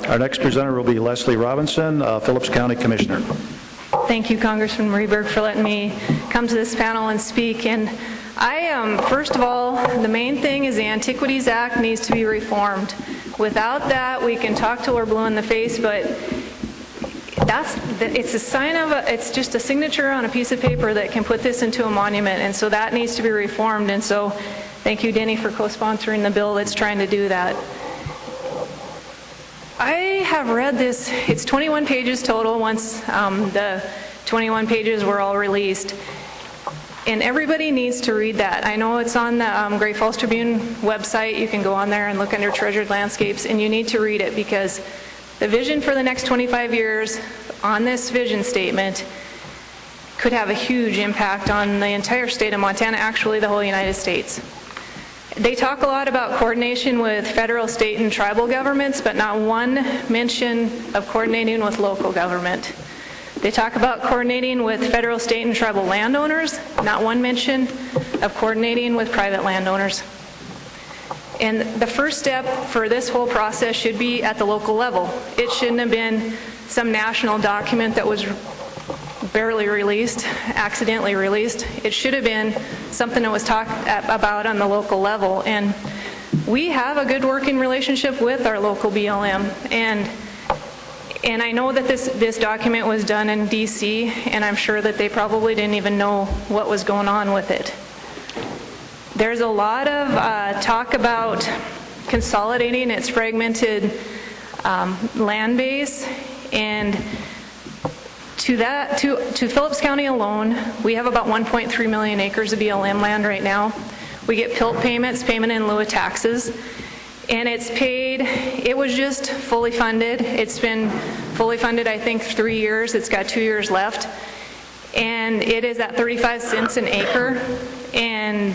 Our next presenter will be Leslie Robinson, Phillips County Commissioner. Thank you, Congressman Rehberg, for letting me come to this panel and speak. And first of all, the main thing is the Antiquities Act needs to be reformed. Without that, we can talk till we're blue in the face, but it's just a signature on a piece of paper that can put this into a monument, and so that needs to be reformed. And so thank you, Denny, for co-sponsoring the bill that's trying to do that. I have read this. It's 21 pages total once the 21 pages were all released. And everybody needs to read that. I know it's on the Great Falls Tribune website. You can go on there and look under Treasured Landscapes, and you need to read it because the vision for the next 25 years on this vision statement could have a huge impact on the entire state of Montana, actually the whole United States. They talk a lot about coordination with federal, state, and tribal governments, but not one mention of coordinating with local government. They talk about coordinating with federal, state, and tribal landowners, not one mention of coordinating with private landowners. And the first step for this whole process should be at the local level. It shouldn't have been some national document that was barely released, accidentally released. It should have been something that was talked about on the local level. And we have a good working relationship with our local BLM. And I know that this document was done in DC, and I'm sure that they probably didn't even know what was going on with it. There's a lot of talk about consolidating its fragmented land base, and to Phillips County alone, we have about 1.3 million acres of BLM land right now. We get PILT payments, payment in lieu of taxes, and it's paid. It was just fully funded. It's been fully funded, I think, 3 years. It's got 2 years left, and it is at 35 cents an acre. And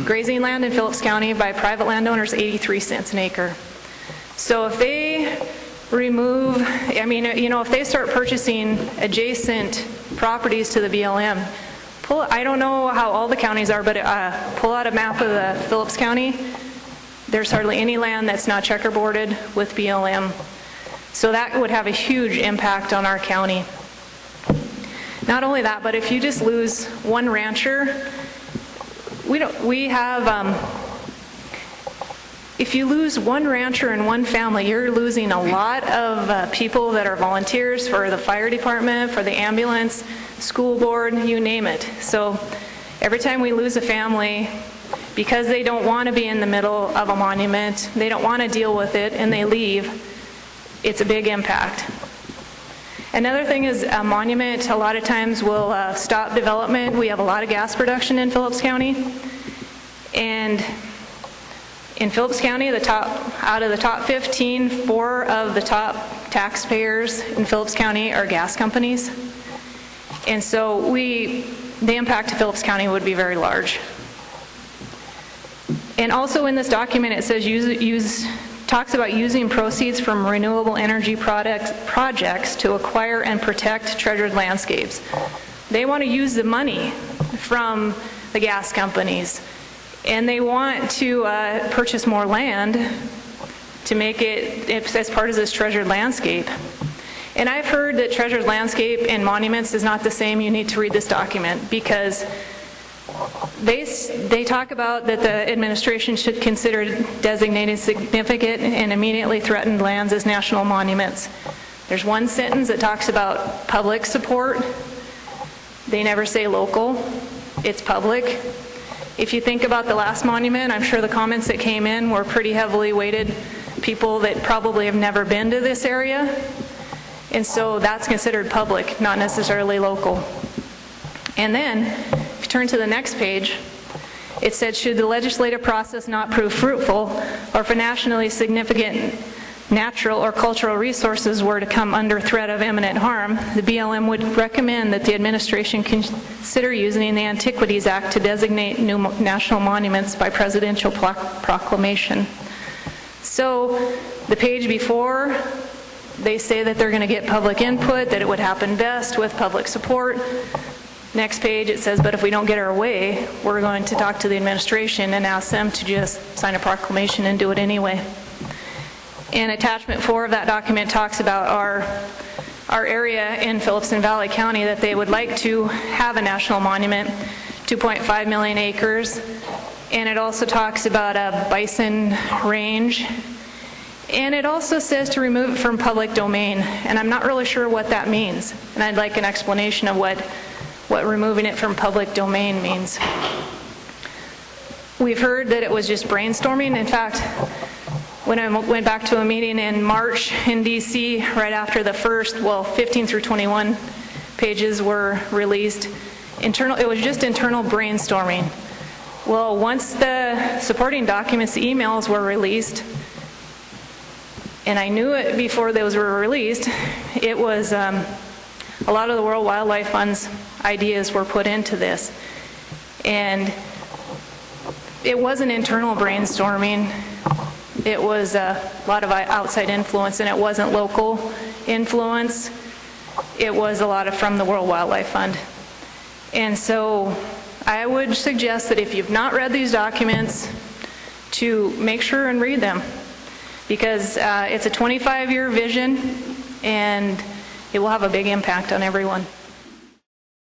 grazing land in Phillips County by private landowners, 83 cents an acre. So if they remove, if they start purchasing adjacent properties to the BLM, I don't know how all the counties are, but pull out a map of the Phillips County. There's hardly any land that's not checkerboarded with BLM. So that would have a huge impact on our county. Not only that, but if you just lose one rancher, if you lose one rancher and one family, you're losing a lot of people that are volunteers for the fire department, for the ambulance, school board, you name it. So every time we lose a family, because they don't want to be in the middle of a monument, they don't want to deal with it, and they leave, it's a big impact. Another thing is a monument a lot of times will stop development. We have a lot of gas production in Phillips County, and in Phillips County, out of the top 15, 4 of the top taxpayers in Phillips County are gas companies, and so the impact to Phillips County would be very large. And also in this document, it says talks about using proceeds from renewable energy projects to acquire and protect treasured landscapes. They want to use the money from the gas companies, and they want to purchase more land to make it as part of this treasured landscape. And I've heard that treasured landscape and monuments is not the same. You need to read this document because they talk about that the administration should consider designating significant and immediately threatened lands as national monuments. There's one sentence that talks about public support. They never say local. It's public. If you think about the last monument, I'm sure the comments that came in were pretty heavily weighted people that probably have never been to this area. And so that's considered public, not necessarily local. And then, if you turn to the next page, it said, should the legislative process not prove fruitful, or for nationally significant natural or cultural resources were to come under threat of imminent harm, the BLM would recommend that the administration consider using the Antiquities Act to designate new national monuments by presidential proclamation. So the page before, they say that they're going to get public input, that it would happen best with public support. Next page, it says, but if we don't get our way, we're going to talk to the administration and ask them to just sign a proclamation and do it anyway. And attachment 4 of that document talks about our area in Phillips and Valley County that they would like to have a national monument, 2.5 million acres. And it also talks about a bison range. And it also says to remove it from public domain. And I'm not really sure what that means. And I'd like an explanation of what removing it from public domain means. We've heard that it was just brainstorming. In fact, when I went back to a meeting in March in DC, right after the first, 15 through 21 pages were released, it was just internal brainstorming. Well, once the supporting documents, the emails were released, and I knew it before those were released, it was a lot of the World Wildlife Fund's ideas were put into this. And it wasn't internal brainstorming. It was a lot of outside influence, and it wasn't local influence. It was a lot of from the World Wildlife Fund. And so I would suggest that if you've not read these documents, to make sure and read them, because it's a 25-year vision, and it will have a big impact on everyone.